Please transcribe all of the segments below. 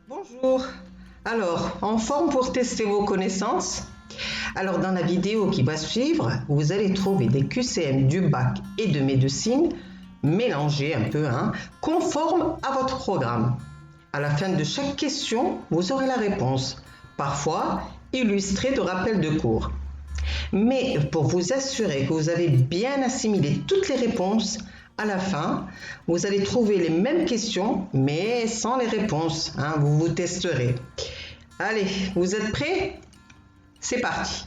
Bonjour, alors en forme pour tester vos connaissances? Alors dans la vidéo qui va suivre, vous allez trouver des QCM du bac et de médecine mélangés un peu, conformes à votre programme. À la fin de chaque question, vous aurez la réponse, parfois illustrée de rappels de cours. Mais pour vous assurer que vous avez bien assimilé toutes les réponses, à la fin, vous allez trouver les mêmes questions, mais sans les réponses. Vous vous testerez. Allez, vous êtes prêts? C'est parti.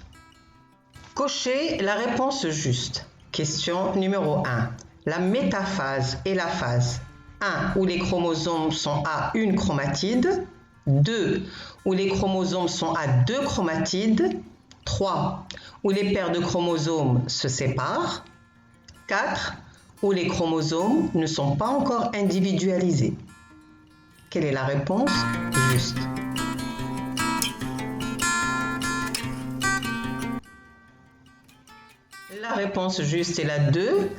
Cochez la réponse juste. Question numéro 1. La métaphase est la phase 1 où les chromosomes sont à une chromatide, 2 où les chromosomes sont à deux chromatides, 3 où les paires de chromosomes se séparent, 4 où les chromosomes ne sont pas encore individualisés. Quelle est la réponse juste? La réponse juste est la 2.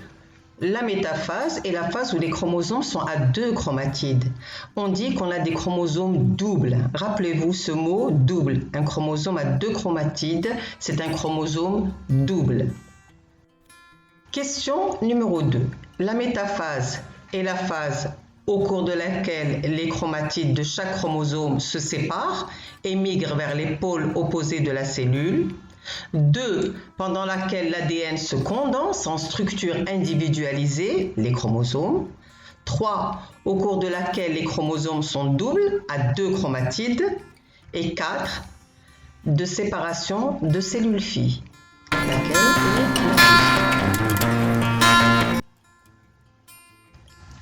La métaphase est la phase où les chromosomes sont à deux chromatides. On dit qu'on a des chromosomes doubles. Rappelez-vous ce mot double. Un chromosome à deux chromatides, c'est un chromosome double. Question numéro 2. La métaphase est la phase au cours de laquelle les chromatides de chaque chromosome se séparent et migrent vers les pôles opposés de la cellule. 2. Pendant laquelle l'ADN se condense en structure individualisée, les chromosomes. 3. Au cours de laquelle les chromosomes sont doubles à deux chromatides. Et 4. De séparation de cellules filles. Laquelle est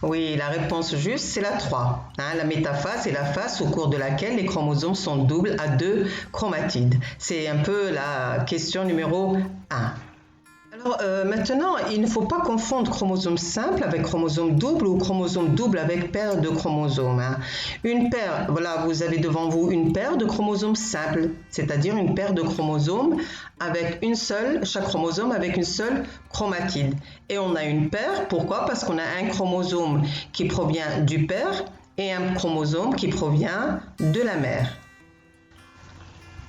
Oui, la réponse juste, c'est la 3. La métaphase est la phase au cours de laquelle les chromosomes sont doubles à deux chromatides. C'est un peu la question numéro 1. Alors maintenant, il ne faut pas confondre chromosome simple avec chromosome double ou chromosome double avec paire de chromosomes. Une paire, voilà, vous avez devant vous une paire de chromosomes simples, c'est-à-dire une paire de chromosomes avec chaque chromosome avec une seule chromatide. Et on a une paire, pourquoi? Parce qu'on a un chromosome qui provient du père et un chromosome qui provient de la mère.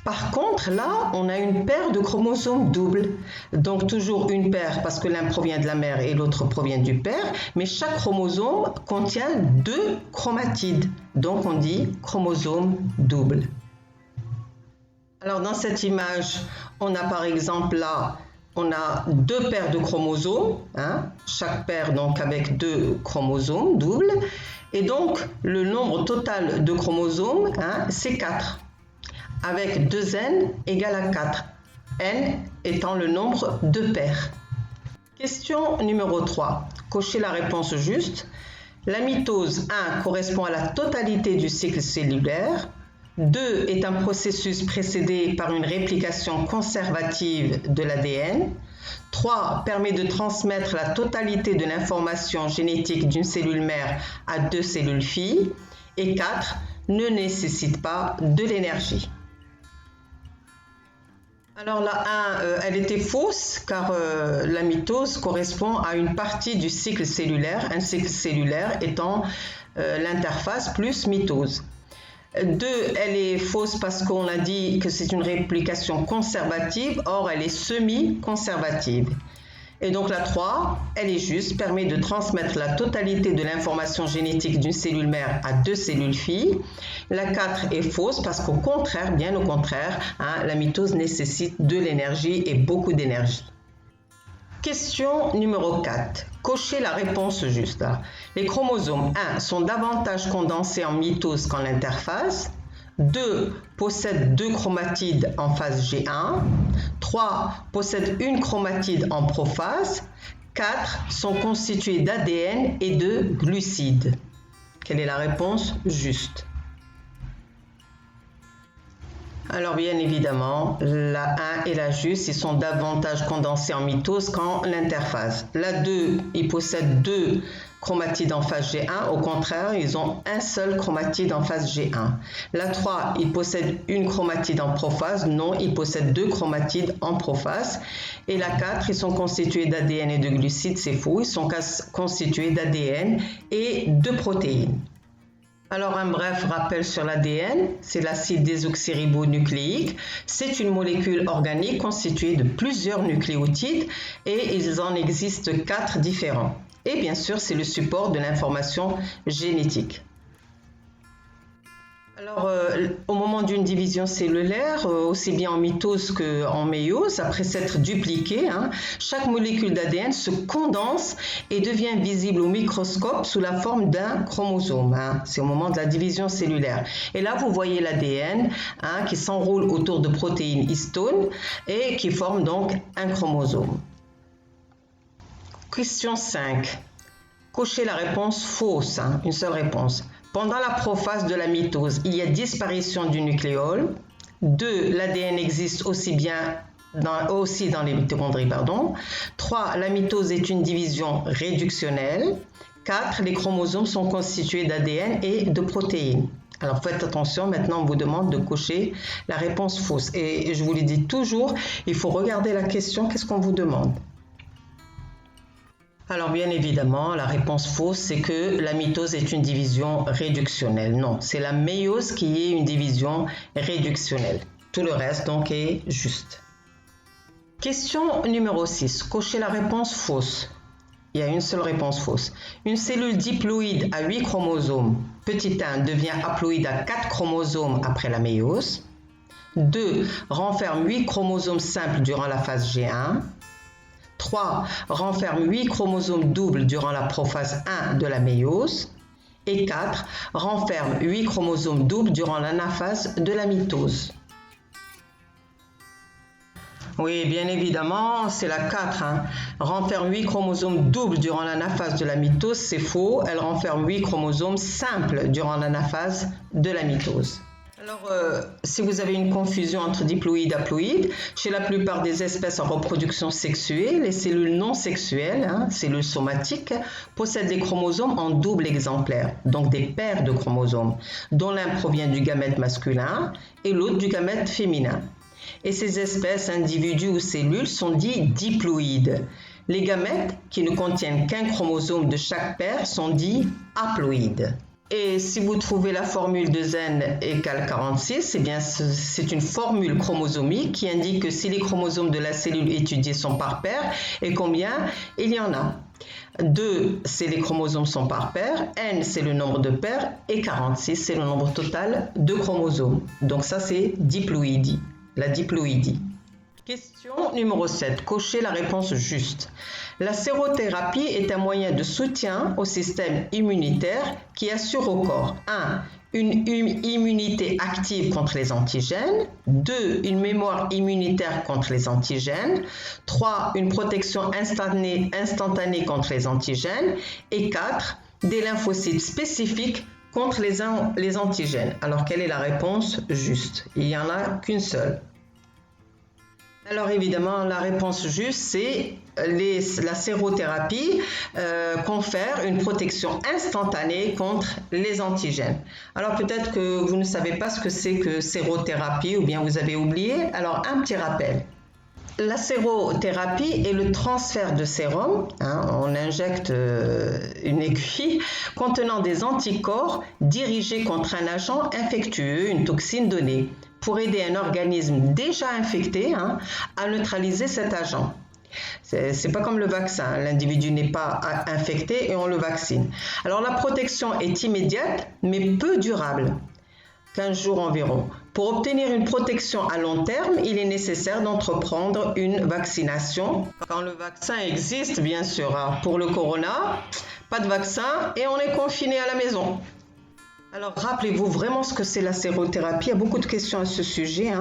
Par contre, là, on a une paire de chromosomes doubles. Donc, toujours une paire parce que l'un provient de la mère et l'autre provient du père. Mais chaque chromosome contient deux chromatides. Donc, on dit chromosome double. Alors, dans cette image, on a par exemple là, on a deux paires de chromosomes. Chaque paire donc avec deux chromosomes doubles. Et donc, le nombre total de chromosomes, c'est 4. Avec 2n égale à 4, n étant le nombre de paires. Question numéro 3. Cochez la réponse juste. La mitose 1 correspond à la totalité du cycle cellulaire. 2 est un processus précédé par une réplication conservative de l'ADN. 3 permet de transmettre la totalité de l'information génétique d'une cellule mère à deux cellules filles. Et 4 ne nécessite pas de l'énergie. Alors la 1, elle était fausse car la mitose correspond à une partie du cycle cellulaire, un cycle cellulaire étant l'interface plus mitose. 2, elle est fausse parce qu'on a dit que c'est une réplication conservative, or elle est semi-conservative. Et donc la 3, elle est juste, permet de transmettre la totalité de l'information génétique d'une cellule mère à deux cellules filles. La 4 est fausse parce qu'au contraire, bien au contraire, la mitose nécessite de l'énergie et beaucoup d'énergie. Question numéro 4. Cochez la réponse juste. Les chromosomes 1 sont davantage condensés en mitose qu'en interphase. 2 possèdent deux chromatides en phase G1. 3 possèdent une chromatide en prophase. 4 sont constitués d'ADN et de glucides. Quelle est la réponse juste? Alors bien évidemment, la 1 et la juste, ils sont davantage condensés en mitose qu'en l'interphase. La 2, ils possèdent deux chromatides en phase G1, au contraire, ils ont un seul chromatide en phase G1. La 3, ils possèdent une chromatide en prophase, non, ils possèdent deux chromatides en prophase. Et la 4, ils sont constitués d'ADN et de glucides, c'est faux, ils sont constitués d'ADN et de protéines. Alors un bref rappel sur l'ADN, c'est l'acide désoxyribonucléique. C'est une molécule organique constituée de plusieurs nucléotides et il en existe 4 différents. Et bien sûr, c'est le support de l'information génétique. Alors, au moment d'une division cellulaire, aussi bien en mitose qu'en méiose, après s'être dupliquée, chaque molécule d'ADN se condense et devient visible au microscope sous la forme d'un chromosome. C'est au moment de la division cellulaire. Et là, vous voyez l'ADN qui s'enroule autour de protéines histones et qui forme donc un chromosome. Question 5. Cochez la réponse fausse, une seule réponse. Pendant la prophase de la mitose, il y a disparition du nucléole. 2. L'ADN existe aussi dans les mitochondries. 3. La mitose est une division réductionnelle. 4. Les chromosomes sont constitués d'ADN et de protéines. Alors faites attention, maintenant on vous demande de cocher la réponse fausse. Et je vous le dis toujours, il faut regarder la question, qu'est-ce qu'on vous demande ? Alors bien évidemment, la réponse fausse, c'est que la mitose est une division réductionnelle. Non, c'est la méiose qui est une division réductionnelle. Tout le reste donc est juste. Question numéro 6. Cochez la réponse fausse. Il y a une seule réponse fausse. Une cellule diploïde à 8 chromosomes, petit 1, devient haploïde à 4 chromosomes après la méiose. 2. Renferme 8 chromosomes simples durant la phase G1. 3. Renferme 8 chromosomes doubles durant la prophase 1 de la méiose. Et 4. Renferme 8 chromosomes doubles durant l'anaphase de la mitose. Oui, bien évidemment, c'est la 4. Renferme 8 chromosomes doubles durant l'anaphase de la mitose, c'est faux. Elle renferme 8 chromosomes simples durant l'anaphase de la mitose. Alors, si vous avez une confusion entre diploïde et haploïde, chez la plupart des espèces en reproduction sexuée, les cellules non sexuelles, cellules somatiques, possèdent les chromosomes en double exemplaire, donc des paires de chromosomes, dont l'un provient du gamète masculin et l'autre du gamète féminin. Et ces espèces, individus ou cellules sont dits diploïdes. Les gamètes, qui ne contiennent qu'un chromosome de chaque paire, sont dits haploïdes. Et si vous trouvez la formule de Zen égale 46, eh bien c'est une formule chromosomique qui indique que si les chromosomes de la cellule étudiée sont par paire, et combien il y en a. 2, c'est les chromosomes sont par paire, N, c'est le nombre de paires, et 46, c'est le nombre total de chromosomes. Donc ça, c'est diploïdie, la diploïdie. Question numéro 7. Cochez la réponse juste. La sérothérapie est un moyen de soutien au système immunitaire qui assure au corps 1. Une immunité active contre les antigènes. 2. Une mémoire immunitaire contre les antigènes. 3. Une protection instantanée contre les antigènes. Et 4. Des lymphocytes spécifiques contre les antigènes. Alors, quelle est la réponse juste? Il n'y en a qu'une seule. Alors évidemment, la réponse juste, c'est la sérothérapie confère une protection instantanée contre les antigènes. Alors peut-être que vous ne savez pas ce que c'est que sérothérapie ou bien vous avez oublié. Alors un petit rappel. La sérothérapie est le transfert de sérum. On injecte une aiguille contenant des anticorps dirigés contre un agent infectieux, une toxine donnée, pour aider un organisme déjà infecté à neutraliser cet agent. C'est pas comme le vaccin, l'individu n'est pas infecté et on le vaccine. Alors la protection est immédiate mais peu durable, 15 jours environ. Pour obtenir une protection à long terme, il est nécessaire d'entreprendre une vaccination. Quand le vaccin existe, bien sûr, pour le corona, pas de vaccin et on est confiné à la maison. Alors, rappelez-vous vraiment ce que c'est la sérothérapie. Il y a beaucoup de questions à ce sujet.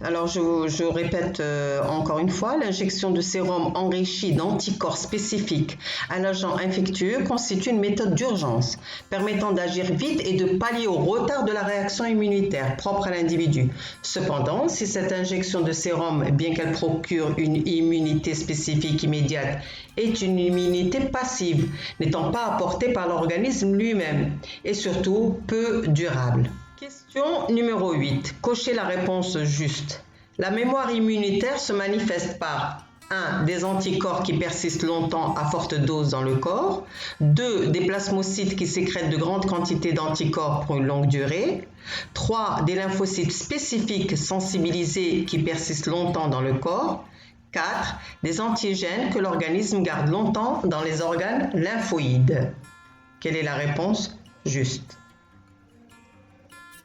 Alors, je répète encore une fois, l'injection de sérum enrichi d'anticorps spécifiques à l'agent infectieux constitue une méthode d'urgence permettant d'agir vite et de pallier au retard de la réaction immunitaire propre à l'individu. Cependant, si cette injection de sérum, bien qu'elle procure une immunité spécifique immédiate, est une immunité passive, n'étant pas apportée par l'organisme lui-même et surtout peu durable. Question numéro 8. Cochez la réponse juste. La mémoire immunitaire se manifeste par 1. Des anticorps qui persistent longtemps à forte dose dans le corps. 2. Des plasmocytes qui sécrètent de grandes quantités d'anticorps pour une longue durée. 3. Des lymphocytes spécifiques sensibilisés qui persistent longtemps dans le corps. 4. Des antigènes que l'organisme garde longtemps dans les organes lymphoïdes. Quelle est la réponse juste?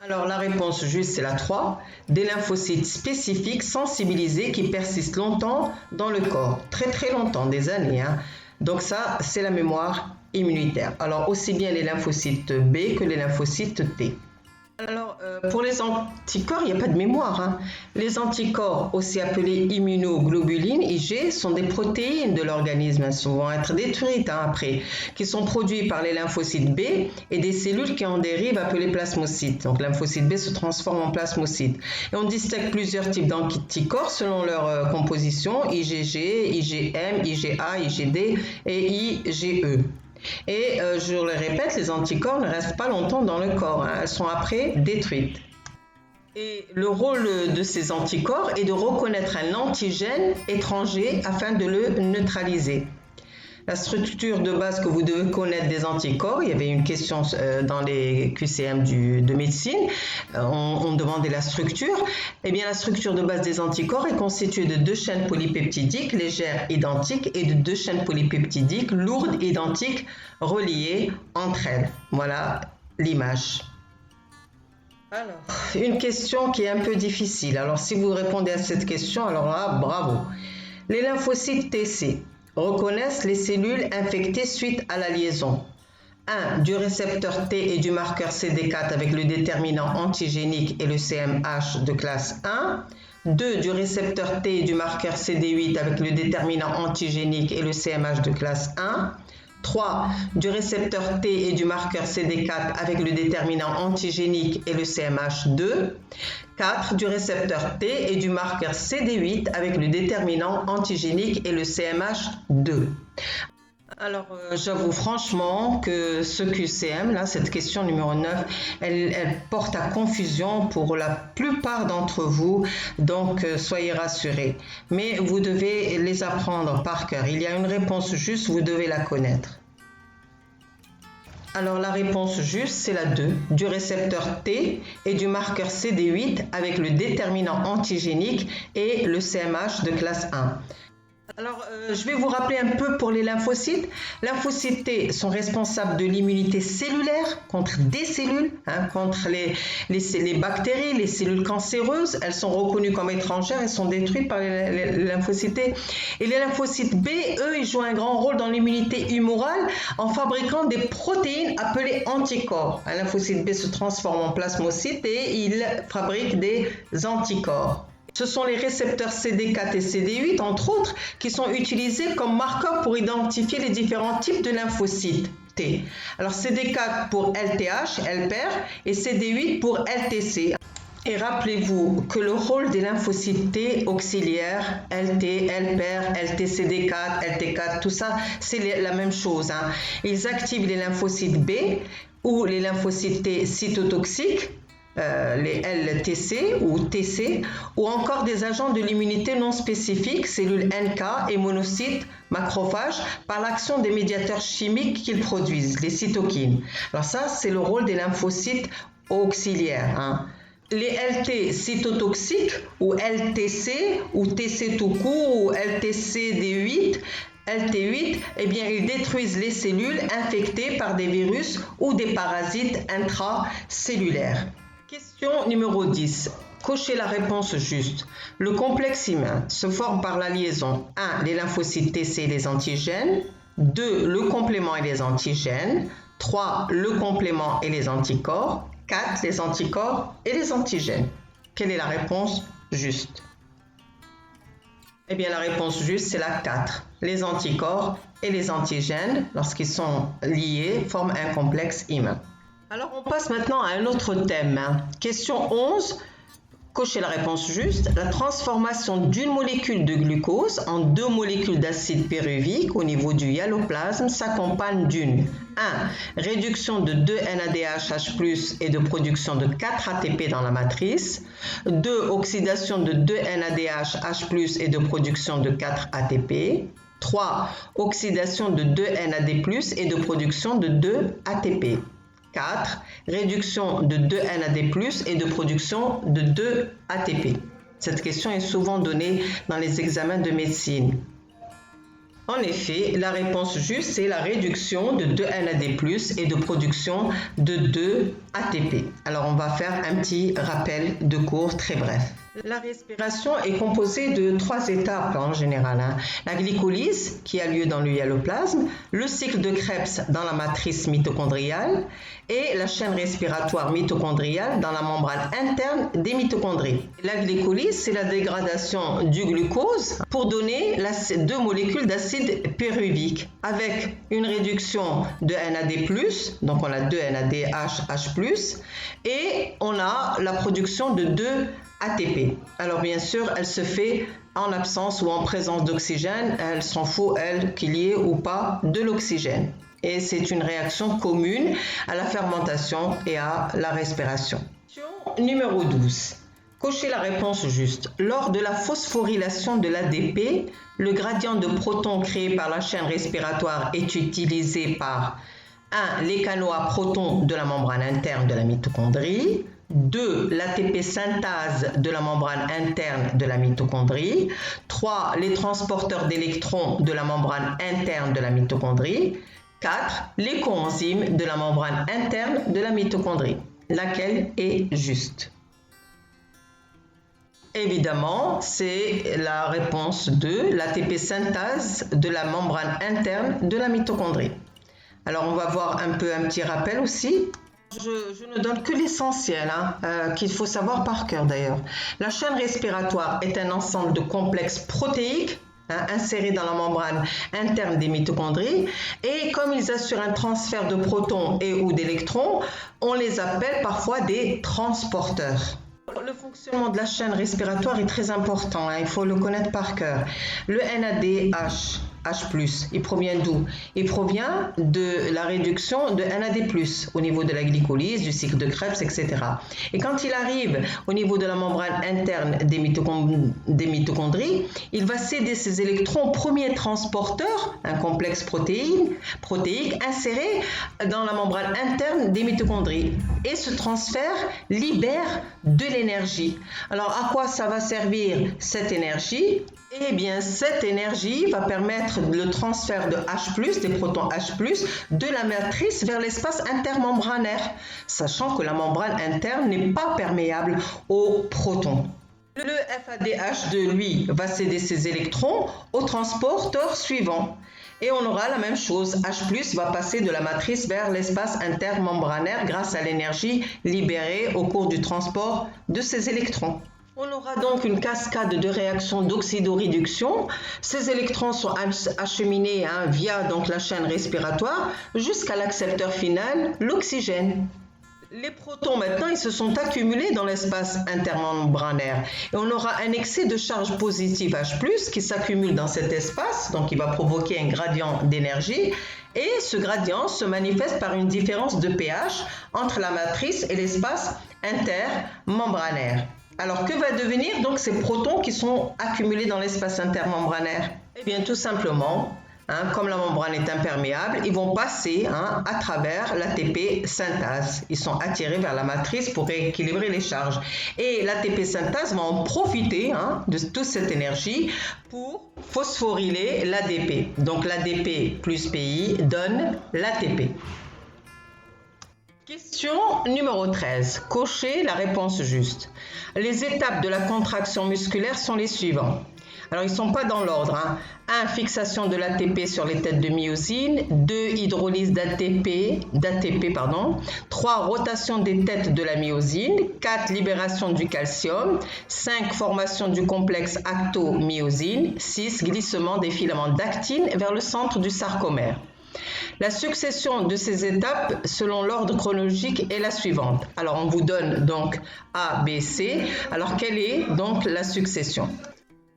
Alors la réponse juste c'est la 3, des lymphocytes spécifiques sensibilisés qui persistent longtemps dans le corps, très longtemps, des années. Donc ça c'est la mémoire immunitaire. Alors aussi bien les lymphocytes B que les lymphocytes T. Alors pour les anticorps il n'y a pas de mémoire. Les anticorps aussi appelés immunoglobulines IG sont des protéines de l'organisme, elles vont être détruites après, qui sont produites par les lymphocytes B et des cellules qui en dérivent appelées plasmocytes. Donc lymphocyte B se transforme en plasmocyte. Et on distingue plusieurs types d'anticorps selon leur composition, IgG, IgM, IgA, IgD et IgE. Et je le répète, les anticorps ne restent pas longtemps dans le corps, elles sont après détruites. Et le rôle de ces anticorps est de reconnaître un antigène étranger afin de le neutraliser. La structure de base que vous devez connaître des anticorps, il y avait une question dans les QCM de médecine, on demandait la structure. Eh bien, la structure de base des anticorps est constituée de 2 chaînes polypeptidiques légères identiques et de 2 chaînes polypeptidiques lourdes identiques reliées entre elles. Voilà l'image. Alors, une question qui est un peu difficile. Alors, si vous répondez à cette question, alors là, bravo. Les lymphocytes TC reconnaissent les cellules infectées suite à la liaison 1. Du récepteur T et du marqueur CD4 avec le déterminant antigénique et le CMH de classe 1. 2. Du récepteur T et du marqueur CD8 avec le déterminant antigénique et le CMH de classe 1. 3. Du récepteur T et du marqueur CD4 avec le déterminant antigénique et le CMH2. 4. Du récepteur T et du marqueur CD8 avec le déterminant antigénique et le CMH2. Alors, j'avoue franchement que ce QCM, là, cette question numéro 9, elle porte à confusion pour la plupart d'entre vous, donc soyez rassurés. Mais vous devez les apprendre par cœur. Il y a une réponse juste, vous devez la connaître. Alors, la réponse juste, c'est la 2, du récepteur T et du marqueur CD8 avec le déterminant antigénique et le CMH de classe 1. Alors, je vais vous rappeler un peu pour les lymphocytes. Lymphocytes T sont responsables de l'immunité cellulaire contre des cellules, contre les bactéries, les cellules cancéreuses. Elles sont reconnues comme étrangères et sont détruites par les lymphocytes T. Et les lymphocytes B, eux, ils jouent un grand rôle dans l'immunité humorale en fabriquant des protéines appelées anticorps. Un lymphocyte B se transforme en plasmocyte et il fabrique des anticorps. Ce sont les récepteurs CD4 et CD8, entre autres, qui sont utilisés comme marqueurs pour identifier les différents types de lymphocytes T. Alors CD4 pour LTH, LPER, et CD8 pour LTC. Et rappelez-vous que le rôle des lymphocytes T auxiliaires, LT, LPER, LTCD4, LT4, tout ça, c'est la même chose. Ils activent les lymphocytes B ou les lymphocytes T cytotoxiques, les LTC ou TC, ou encore des agents de l'immunité non spécifiques, cellules NK et monocytes, macrophages, par l'action des médiateurs chimiques qu'ils produisent, les cytokines. Alors ça, c'est le rôle des lymphocytes auxiliaires. Les LT cytotoxiques, ou LTC, ou TC tout court, ou LTCD8, LT8, eh bien, ils détruisent les cellules infectées par des virus ou des parasites intracellulaires. Question numéro 10. Cochez la réponse juste. Le complexe humain se forme par la liaison 1. Les lymphocytes TC et les antigènes. 2. Le complément et les antigènes. 3. Le complément et les anticorps. 4. Les anticorps et les antigènes. Quelle est la réponse juste? Eh bien, la réponse juste, c'est la 4. Les anticorps et les antigènes, lorsqu'ils sont liés, forment un complexe humain. Alors, on passe maintenant à un autre thème. Question 11. Cochez la réponse juste. La transformation d'une molécule de glucose en 2 molécules d'acide pyruvique au niveau du hyaloplasme s'accompagne d'une 1. Réduction de 2 NADH+ et de production de 4 ATP dans la matrice. 2. Oxydation de 2 NADH+ et de production de 4 ATP. 3. Oxydation de 2 NAD+, et de production de 2 ATP. 4. Réduction de 2 NAD+, et de production de 2 ATP. Cette question est souvent donnée dans les examens de médecine. En effet, la réponse juste, c'est la réduction de 2 NAD+, et de production de 2 ATP. Alors, on va faire un petit rappel de cours très bref. La respiration est composée de 3 étapes en général. La glycolyse qui a lieu dans le hyaloplasme, le cycle de Krebs dans la matrice mitochondriale et la chaîne respiratoire mitochondriale dans la membrane interne des mitochondries. La glycolyse, c'est la dégradation du glucose pour donner 2 molécules d'acide pyruvique avec une réduction de NAD+, donc on a 2 NADH+, et on a la production de 2 ATP. Alors bien sûr, elle se fait en absence ou en présence d'oxygène. Elle s'en fout, elle, qu'il y ait ou pas de l'oxygène. Et c'est une réaction commune à la fermentation et à la respiration. Question numéro 12. Cochez la réponse juste. Lors de la phosphorylation de l'ADP, le gradient de protons créé par la chaîne respiratoire est utilisé par 1. Les canaux à protons de la membrane interne de la mitochondrie. 2. L'ATP synthase de la membrane interne de la mitochondrie. 3. Les transporteurs d'électrons de la membrane interne de la mitochondrie. 4. Les coenzymes de la membrane interne de la mitochondrie. Laquelle est juste? Évidemment, c'est la réponse 2, l'ATP synthase de la membrane interne de la mitochondrie. Alors, on va voir un petit rappel aussi. Je ne donne que l'essentiel, qu'il faut savoir par cœur d'ailleurs. La chaîne respiratoire est un ensemble de complexes protéiques insérés dans la membrane interne des mitochondries et comme ils assurent un transfert de protons et ou d'électrons, on les appelle parfois des transporteurs. Le fonctionnement de la chaîne respiratoire est très important, il faut le connaître par cœur. Le NADH+, il provient d'où? Il provient de la réduction de NAD+, au niveau de la glycolyse, du cycle de Krebs, etc. Et quand il arrive au niveau de la membrane interne des mitochondries, il va céder ses électrons au premier transporteur, un complexe protéique inséré dans la membrane interne des mitochondries. Et ce transfert libère de l'énergie. Alors, à quoi ça va servir cette énergie? Eh bien, cette énergie va permettre le transfert de H+, des protons H+, de la matrice vers l'espace intermembranaire, sachant que la membrane interne n'est pas perméable aux protons. Le FADH2, lui, va céder ses électrons au transporteur suivant. Et on aura la même chose, H+ va passer de la matrice vers l'espace intermembranaire grâce à l'énergie libérée au cours du transport de ces électrons. On aura donc une cascade de réactions d'oxydoréduction. Ces électrons sont acheminés via donc la chaîne respiratoire jusqu'à l'accepteur final, l'oxygène. Les protons maintenant, ils se sont accumulés dans l'espace intermembranaire et on aura un excès de charge positive H+, qui s'accumule dans cet espace, donc il va provoquer un gradient d'énergie et ce gradient se manifeste par une différence de pH entre la matrice et l'espace intermembranaire. Alors, que va devenir donc ces protons qui sont accumulés dans l'espace intermembranaire? Eh bien, tout simplement, comme la membrane est imperméable, ils vont passer à travers l'ATP synthase. Ils sont attirés vers la matrice pour rééquilibrer les charges. Et l'ATP synthase va en profiter de toute cette énergie pour phosphoryler l'ADP. Donc, l'ADP plus PI donne l'ATP. Question numéro 13. Cochez la réponse juste. Les étapes de la contraction musculaire sont les suivantes. Alors, ils ne sont pas dans l'ordre. 1. Fixation de l'ATP sur les têtes de myosine. 2. Hydrolyse d'ATP. 3. Rotation des têtes de la myosine. 4. Libération du calcium. 5. Formation du complexe actomyosine. 6. Glissement des filaments d'actine vers le centre du sarcomère. La succession de ces étapes selon l'ordre chronologique est la suivante. Alors on vous donne donc A, B, C. Alors quelle est donc la succession?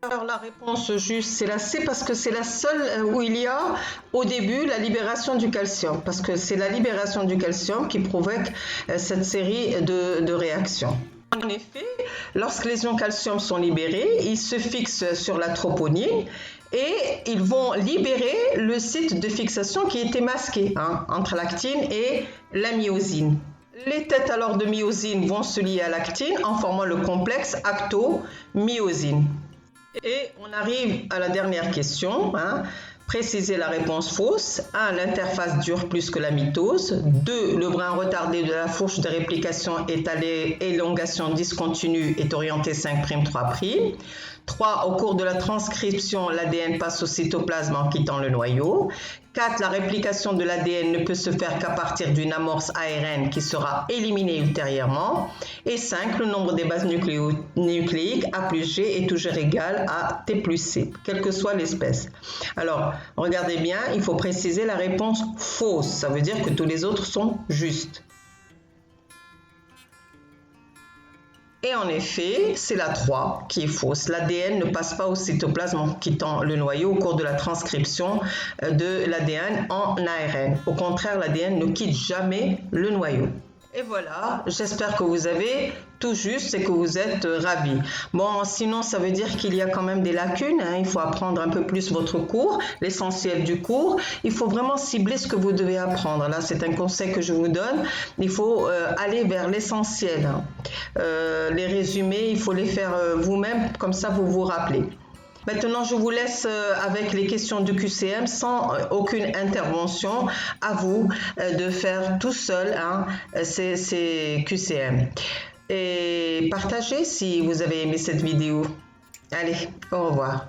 Alors la réponse juste c'est la C parce que c'est la seule où il y a au début la libération du calcium, parce que c'est la libération du calcium qui provoque cette série de réactions. En effet, lorsque les ions calcium sont libérés, ils se fixent sur la troponine et ils vont libérer le site de fixation qui était masqué entre l'actine et la myosine. Les têtes alors de myosine vont se lier à l'actine en formant le complexe acto-myosine. Et on arrive à la dernière question. Préciser la réponse fausse. 1. L'interface dure plus que la mitose. 2. Le brin retardé de la fourche de réplication est à l'élongation discontinue est orienté 5'3'. 3. Au cours de la transcription, l'ADN passe au cytoplasme en quittant le noyau. 4. La réplication de l'ADN ne peut se faire qu'à partir d'une amorce ARN qui sera éliminée ultérieurement. Et 5. Le nombre des bases nucléiques A plus G est toujours égal à T plus C, quelle que soit l'espèce. Alors, regardez bien, il faut préciser la réponse fausse. Ça veut dire que tous les autres sont justes. Et en effet, c'est la 3 qui est fausse. L'ADN ne passe pas au cytoplasme en quittant le noyau au cours de la transcription de l'ADN en ARN. Au contraire, l'ADN ne quitte jamais le noyau. Et voilà, j'espère que vous avez tout juste et que vous êtes ravis. Bon, sinon, ça veut dire qu'il y a quand même des lacunes. Il faut apprendre un peu plus votre cours, l'essentiel du cours. Il faut vraiment cibler ce que vous devez apprendre. Là, c'est un conseil que je vous donne. Il faut aller vers l'essentiel. Les résumés, il faut les faire vous-même, comme ça vous vous rappelez. Maintenant, je vous laisse avec les questions du QCM sans aucune intervention. À vous de faire tout seul ces QCM. Et partagez si vous avez aimé cette vidéo. Allez, au revoir.